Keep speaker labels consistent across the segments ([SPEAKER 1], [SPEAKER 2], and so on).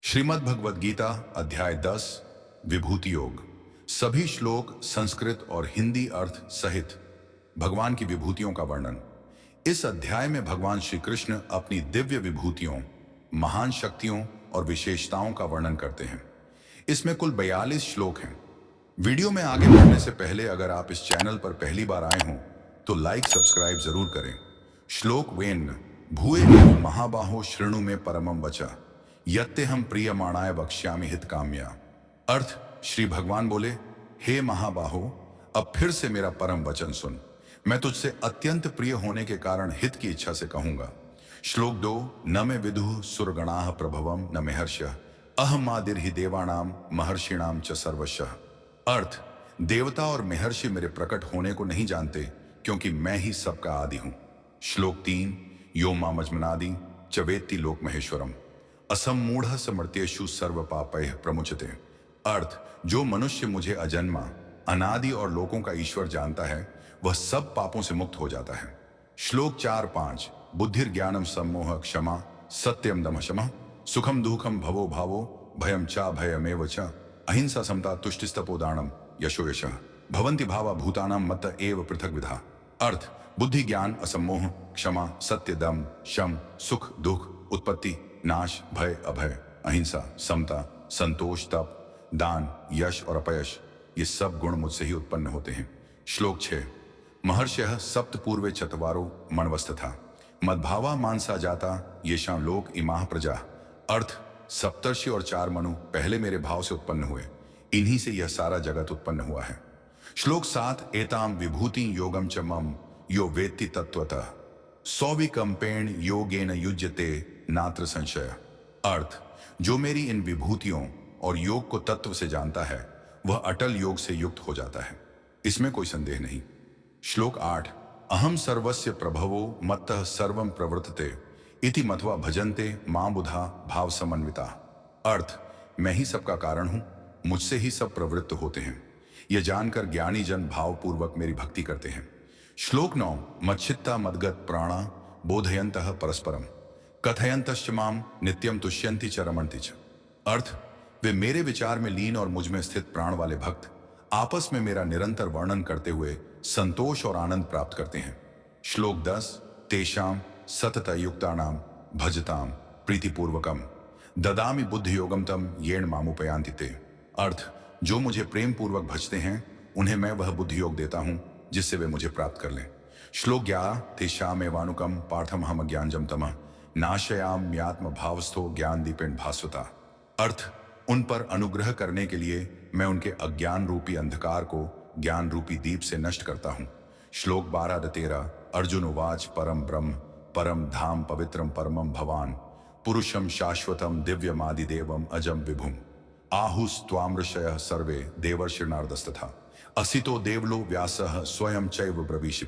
[SPEAKER 1] श्रीमद् भगवद गीता अध्याय 10 विभूति योग। सभी श्लोक संस्कृत और हिंदी अर्थ सहित भगवान की विभूतियों का वर्णन। इस अध्याय में भगवान श्री कृष्ण अपनी दिव्य विभूतियों, महान शक्तियों और विशेषताओं का वर्णन करते हैं। इसमें कुल 42 श्लोक हैं। वीडियो में आगे बढ़ने से पहले अगर आप इस चैनल पर पहली बार आए हों तो लाइक सब्सक्राइब जरूर करें। श्लोक वेन्न भूये महाबाहो शृणु में परमम वचा यत्ते हम प्रियमाणाय वक्ष्यामि हित काम्या। अर्थ, श्री भगवान बोले, हे महाबाहो, अब फिर से मेरा परम वचन सुन। मैं तुझसे अत्यंत प्रिय होने के कारण हित की इच्छा से कहूंगा। श्लोक 2 न मे विदुः सुरगणाः प्रभवम न मेहर्षयः अहमादिर्हि देवानाम महर्षिणाम च सर्वशः। अर्थ, देवता और महर्षि मेरे प्रकट होने को नहीं जानते क्योंकि मैं ही सबका आदि हूं। श्लोक 3 यो मामजमनादि च वेत्ति लोक महेश्वरम असमूढ़ समृत्येषु सर्व पापैः प्रमुचते। अर्थ, जो मनुष्य मुझे अजन्मा, अनादि और लोकों का ईश्वर जानता है वह सब पापों से मुक्त हो जाता है। श्लोक 4-5 बुद्धिर ज्ञानम सम्मोह क्षमा सत्यम दम शमः सुखम दुखम भवो भावो भयम चा भयमेव च अहिंसा समता तुष्टिस्तपोदानम यशो यशः भवन्ति भावा भूतानां मत एव पृथक विधा। अर्थ, बुद्धि ज्ञान असम्मोह क्षमा सत्य दम शम सुख दुख उत्पत्ति नाश भय अभय अहिंसा समता संतोष तप दान यश और अपयश, ये सब गुण मुझसे ही उत्पन्न होते हैं। श्लोक 6 महर्षयः सप्त पूर्वे चत्वारो मन्वस्तथा मद्भावा मानसा जाता येषां लोक इमाः प्रजा। अर्थ, सप्तर्षि और 4 मनु पहले मेरे भाव से उत्पन्न हुए, इन्हीं से यह सारा जगत उत्पन्न हुआ है। श्लोक 7 एताम विभूति योगम च मम यो वेत्ति तत्वतः सौविकंपेण योगेन युज्यते नात्र संशय। अर्थ, जो मेरी इन विभूतियों और योग को तत्व से जानता है वह अटल योग से युक्त हो जाता है, इसमें कोई संदेह नहीं। श्लोक 8 अहम सर्वस्य प्रभवो मत्तः सर्वं प्रवर्तते इति मत्वा भजन्ते मां बुधा भाव समन्विता। अर्थ, मैं ही सबका कारण हूं, मुझसे ही सब प्रवृत्त होते हैं, यह जानकर ज्ञानी जन भावपूर्वक मेरी भक्ति करते हैं। श्लोक 9 मच्चित्ता मद्गत प्राणा बोधयन्तः परस्परम कथयन्तश्च माम नित्यम तुष्यन्ति च रमन्ति च। अर्थ, वे मेरे विचार में लीन और मुझ में स्थित प्राण वाले भक्त आपस में मेरा निरंतर वर्णन करते हुए संतोष और आनंद प्राप्त करते हैं। श्लोक 10 तेषाम सततयुक्तानाम भजताम प्रीतिपूर्वकम ददामि बुद्धि योगम तम येन मामुपयान्ति ते। अर्थ, जो मुझे प्रेम पूर्वक भजते हैं उन्हें मैं वह बुद्धि योग देता हूं जिससे वे मुझे प्राप्त कर लें। श्लोक 11 तेषाम एवानुकम पार्थमहम ज्ञानजम तमः नाशयाम्यात्म भावस्थो ज्ञान दीपेन भास्वता। अर्थ, उन पर अनुग्रह करने के लिए मैं उनके अज्ञान रूपी अंधकार को ज्ञान रूपी दीप से नष्ट करता हूं। श्लोक 12-13 अर्जुन उवाच परम ब्रह्म परम धाम पवित्रम परमम भवान पुरुषम शाश्वतम दिव्यमादिदेवम अजम विभुम आहुस्त्वाम ऋषयः सर्वे देवर्षिर्नारदस्तथा असितो देवलो व्यासः स्वयं चैव ब्रवीषि।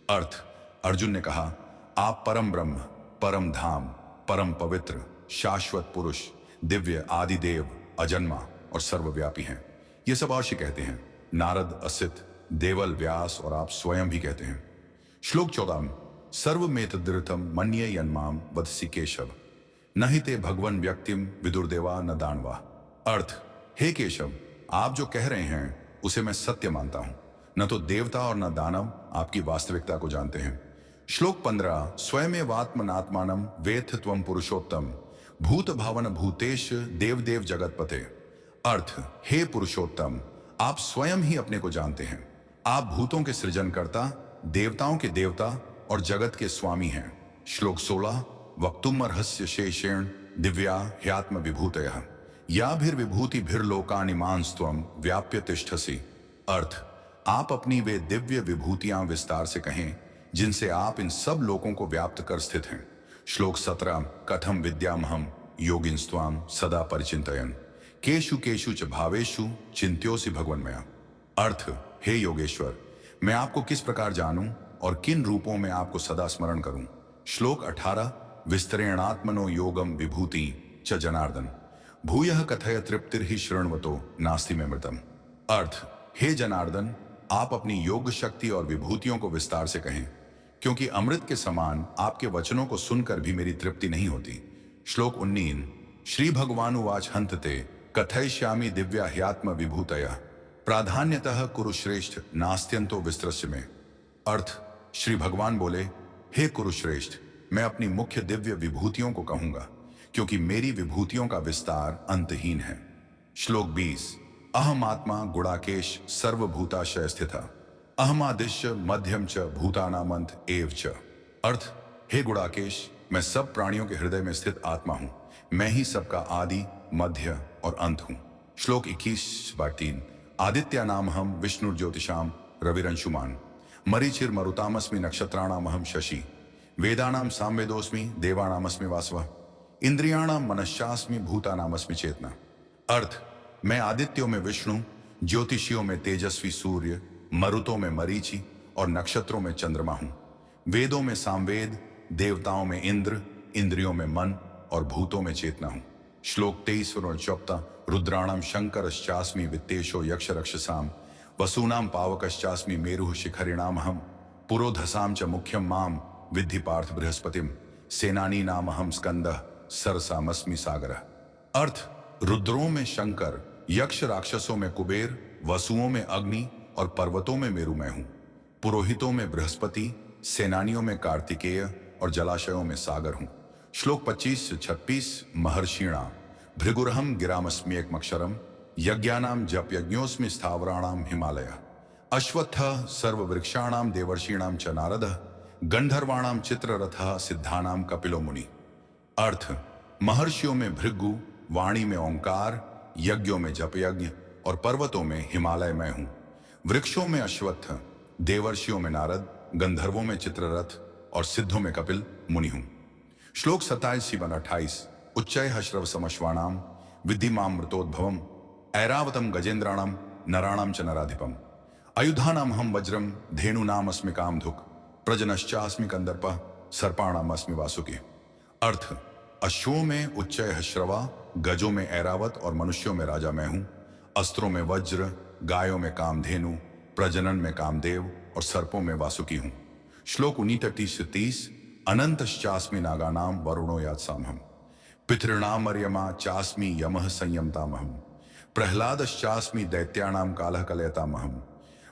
[SPEAKER 1] अर्थ, अर्जुन ने कहा, आप परम ब्रह्म परम धाम परम पवित्र शाश्वत पुरुष दिव्य आदिदेव अजन्मा और सर्वव्यापी हैं। ये सब ऋषि कहते हैं, नारद असित देवल व्यास और आप स्वयं भी कहते हैं। श्लोक 14 सर्वमेतदृतम मन्ये यन्माम वदसि केशव न हि ते भगवन व्यक्तिम विदुर्देवा न दानवा। अर्थ, हे केशव, आप जो कह रहे हैं उसे मैं सत्य मानता हूं, न तो देवता और न दानव आपकी वास्तविकता को जानते हैं। श्लोक 15 स्वयमेवात्मनात्मानं वेत्थ त्वं पुरुषोत्तम भूत भावन भूतेश देवदेव जगतपते। अर्थ, हे पुरुषोत्तम, आप स्वयं ही अपने को जानते हैं, आप भूतों के सृजनकर्ता, देवताओं के देवता और जगत के स्वामी हैं। श्लोक 16 वक्तुमर्हस्य शेषेण दिव्या ह्यात्म विभूतयः याभिर्विभूतिभिर्लोकानिमांस्त्वं व्याप्य तिष्ठसि। अर्थ, आप अपनी वे दिव्य विभूतियां विस्तार से कहें जिनसे आप इन सब लोकों को व्याप्त कर स्थित हैं। श्लोक 17 कथम विद्यामहम योगिंस्त्वाम सदा परिचिन्तयन् केषु केषु च भावेषु चिन्त्योऽसि भगवन्मया। अर्थ, हे योगेश्वर, मैं आपको किस प्रकार जानूं और किन रूपों में आपको सदा स्मरण करूं। श्लोक 18 विस्तरेणात्मनो योगम विभूति च जनार्दन भूयः कथय तृप्तिर्हि शृण्वतो नास्ति मे मृतम। अर्थ, हे जनार्दन, आप अपनी योग शक्ति और विभूतियों को विस्तार से कहें क्योंकि अमृत के समान आपके वचनों को सुनकर भी मेरी तृप्ति नहीं होती। श्लोक 19 श्री भगवानुवाच हंतते कथयिष्यामि दिव्या ह्यात्म विभूतयः प्राधान्यतः कुरुश्रेष्ठ नास्त्यंतो विस्तृस्य में। अर्थ, श्री भगवान बोले, हे कुरुश्रेष्ठ, मैं अपनी मुख्य दिव्य विभूतियों को कहूंगा क्योंकि मेरी विभूतियों का विस्तार अंतहीन है। श्लोक 20। अहम आत्मा गुणाकेश सर्वभूताशय स्थितः अहमादिश्य मध्यम च भूतानामंत एव च। अर्थ, हे गुणाकेश, मैं सब प्राणियों के हृदय में स्थित आत्मा हूं, मैं ही सबका आदि मध्य और अंत हूं। श्लोक 21/3। आदित्या नाम हम विष्णु ज्योतिषाम रविरंशुमान मरीचिर मरुतामस्मि नक्षत्राणाम अहम शशि वेदानाम सामवेदोस्मि देवानामस्मि वासवः इंद्रियाणाम मनश्चास्मि भूतानामस्मि चेतना। अर्थ, मैं आदित्यों में विष्णु, ज्योतिषियों में तेजस्वी सूर्य, मरुतों में मरीचि और नक्षत्रों में चंद्रमा हूं। वेदों में सामवेद, देवताओं में इंद्र, इंद्रियों में मन और भूतों में चेतना हूं। श्लोक 23 और 24। रुद्राणाम शंकरश्चास्मि वित्तेशो यक्ष रक्षसाम वसूनाम पावकश्चास्मि मेरुः शिखरिणाम हम पुरोधसाम च मुख्यम माम विद्धि पार्थ बृहस्पतिम सेनानी नाम हम स्कंदः सरसामस्मि सागरः। अर्थ, रुद्रों में शंकर, यक्ष राक्षसों में कुबेर, वसुओं में अग्नि और पर्वतों में मेरु मैं हूं। पुरोहितों में बृहस्पति, सेनानियों में कार्तिकेय और जलाशयों में सागर हूं। श्लोक 25 से 26। महर्षिणाम भृगुरहम गिरामस्म्येकमक्षरम यज्ञानाम जप यज्ञोस्मि स्थावराणाम हिमालय अश्वत्थः सर्ववृक्षाणाम देवर्षीणाम च नारदः गंधर्वाणाम चित्ररथः सिद्धानाम कपिलो मुनि। अर्थ, महर्षियों में भृगु, वाणी में ओंकार, यज्ञों में जप यज्ञ और पर्वतों में हिमालय मैं हूं। वृक्षों में अश्वत्थ, देवर्षियों में नारद, गंधर्वों में चित्ररथ और सिद्धों में कपिल मुनि हूं। श्लोक 27-28। उच्चैः श्रवसमश्वानाम विद्धिमामृतोद्भवम ऐरावतम गजेन्द्राणाम नराणाम च नराधिपम अयुधानाम हम वज्रम धेनुनाम अस्मि कामधुक प्रजनश्चास्मि कंदर्पः सर्पाणाम अस्मि वासुकी। अर्थ, अश्वों में उच्चैः श्रवा, गजों में ऐरावत और मनुष्यों में राजा मैं हूं। अस्त्रों में वज्र, गायों में कामधेनु, प्रजनन में कामदेव और सर्पों में वासुकी हूं। श्लोक 29-30। अनंतश्चास्मि नागानाम वरुणो यात्सामहम् पितॄणाम अर्यमा चास्मि यमः संयमतामहम् प्रह्लादश्चास्मि दैत्यानाम कालः कलयतामहम्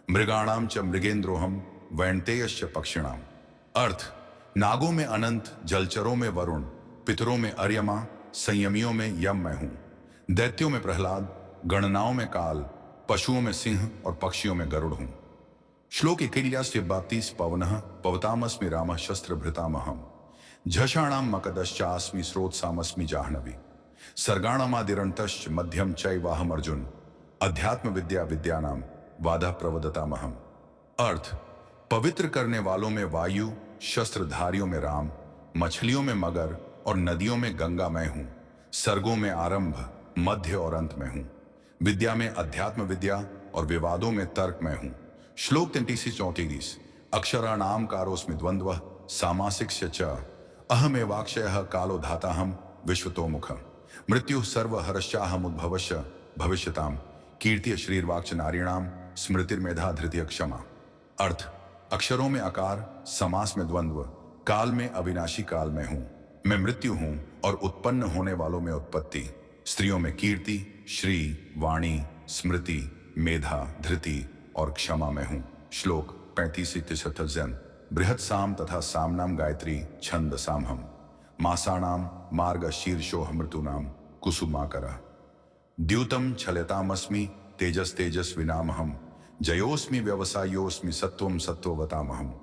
[SPEAKER 1] मृगाणाम च मृगेन्द्रोहम वैनतेयश्च पक्षिणाम। अर्थ, नागों में अनंत, जलचरों में वरुण, पितरों में अर्यमा, संयमियों में यम मैं हूं। दैत्यों में प्रह्लाद, गणनाओं में काल, पशुओं में सिंह और पक्षियों में गरुड़ हूं। श्लोक 31-32। पवनः पवतामस्मि रामः शस्त्रभृतामहम् झषाणाम मकदश्चास्मि स्रोतसामस्मि जाह्नवी सर्गाणामादिरन्तश्च मध्यम चैवाहम अर्जुन अध्यात्म विद्या विद्यानाम वादा प्रवदतामहम्। अर्थ, पवित्र करने वालों में वायु, शस्त्रधारियों में राम, मछलियों में मगर और नदियों में गंगा मैं हूं। सर्गों में आरंभ, मध्य और अंत में हूं। विद्या में अध्यात्म विद्या और विवादों में तर्क मैं हूं। श्लोक 33-34। अक्षराणाम कारोस्मि द्वंद्वः सामासिक्स्य च अहमेवाक्षयः कालो धाताहम् विश्वतोमुख मृत्यु सर्वहरश्चाहमुद्भवश्च भविष्यताम कीर्ति श्रीर्वाक्च नारीणाम स्मृतिर्मेधा धृतिय क्षमा। अर्थ, अक्षरों में आकार, समास में द्वंद्व, काल में अविनाशी काल में हूं। मैं मृत्यु हूं और उत्पन्न होने वालों में उत्पत्ति। स्त्रियों में कीर्ति, श्री, वाणी, स्मृति, मेधा, धृति और क्षमा में हूं। श्लोक 35-73। बृहत साम तथा सामनाम गायत्री छंद सामहम मासानाम मार्ग शीर्षोह मृतूनाम कुसुमाकर द्यूतम छलतामस्मि तेजस तेजस्विनामहम जयोस्मि व्यवसायोस्मि सत्वम सत्ववतामहम।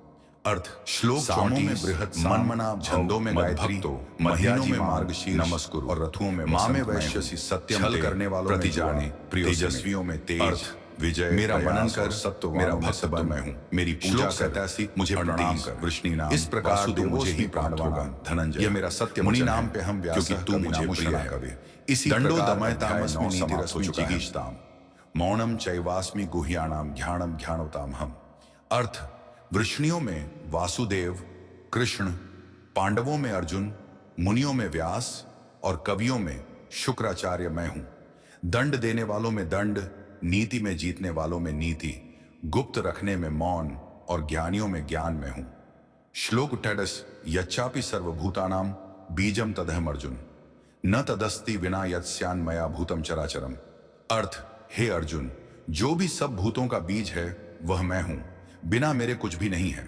[SPEAKER 1] अर्थ, श्लोक 34 में बृहत मनमना, छंदों में गायत्री, महीनों में मार्गशीर्ष, नमस्कुरु और रथुओं में माँ में वैश्यसी सत्यम छल करने वालों प्रति जाने, तेजस्वियों में तेज, विजय, मेरा मनन कर सत्व, मेरा भक्त बन मैं हूं। मेरी पूजा कर मुझे प्रणाम कर वृष्णि नाम। इस प्रकार तू मुझे ही प्राप्त होगा धनंजय। यह मेरा सत्य मुनि नाम पे हम व्यास, क्योंकि तू मुझे प्रिय है। इसी दंडो दमयतामस्मि नीतिरस्मि चिकीर्षताम मौनम चैवास्मि गुह्याणाम ज्ञानम ज्ञानोताम हम। अर्थ, वृष्णियों में वासुदेव, कृष्ण, पांडवों में अर्जुन, मुनियों में व्यास और कवियों में शुक्राचार्य मैं हूं। दंड देने वालों में दंड, नीति में जीतने वालों में नीति, गुप्त रखने में मौन और ज्ञानियों में ज्ञान में हूं। श्लोक 28। यच्चापि सर्वभूतानाम बीजम तदहम अर्जुन न तदस्ति विना यत्स्यान्मया भूतम चराचरम। अर्थ, हे अर्जुन, जो भी सब भूतों का बीज है वह मैं हूं, बिना मेरे कुछ भी नहीं है।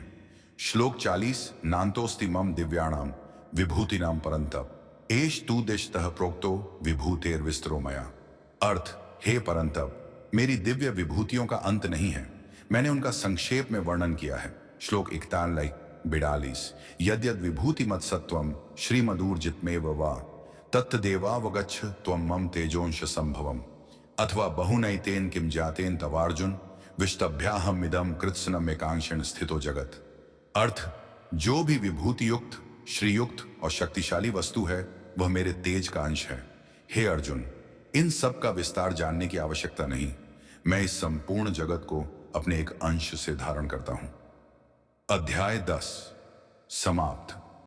[SPEAKER 1] श्लोक 40। नान्तोस्ति मम दिव्याणाम विभूतिनाम परंतप एष तू दिशतः प्रोक्तो विभूतेर विस्तरो मया। अर्थ, हे परंतप, मेरी दिव्य विभूतियों का अंत नहीं है, मैंने उनका संक्षेप में वर्णन किया है। श्लोक 41। यद्यद विभूति मत सत्वम श्रीमदूर्जितमेव वा तत्देवावगच्छ त्वं मम तेजोंश संभवम। अथवा बहुनैतेन किम जातेन तवार्जुन विष्टभ्याहम इदम कृत्स्नम एकांक्षण स्थितो जगत। अर्थ, जो भी विभूति युक्त, श्रीयुक्त और शक्तिशाली वस्तु है वह मेरे तेज का अंश है। हे अर्जुन, इन सब का विस्तार जानने की आवश्यकता नहीं, मैं इस संपूर्ण जगत को अपने एक अंश से धारण करता हूं। अध्याय 10 समाप्त।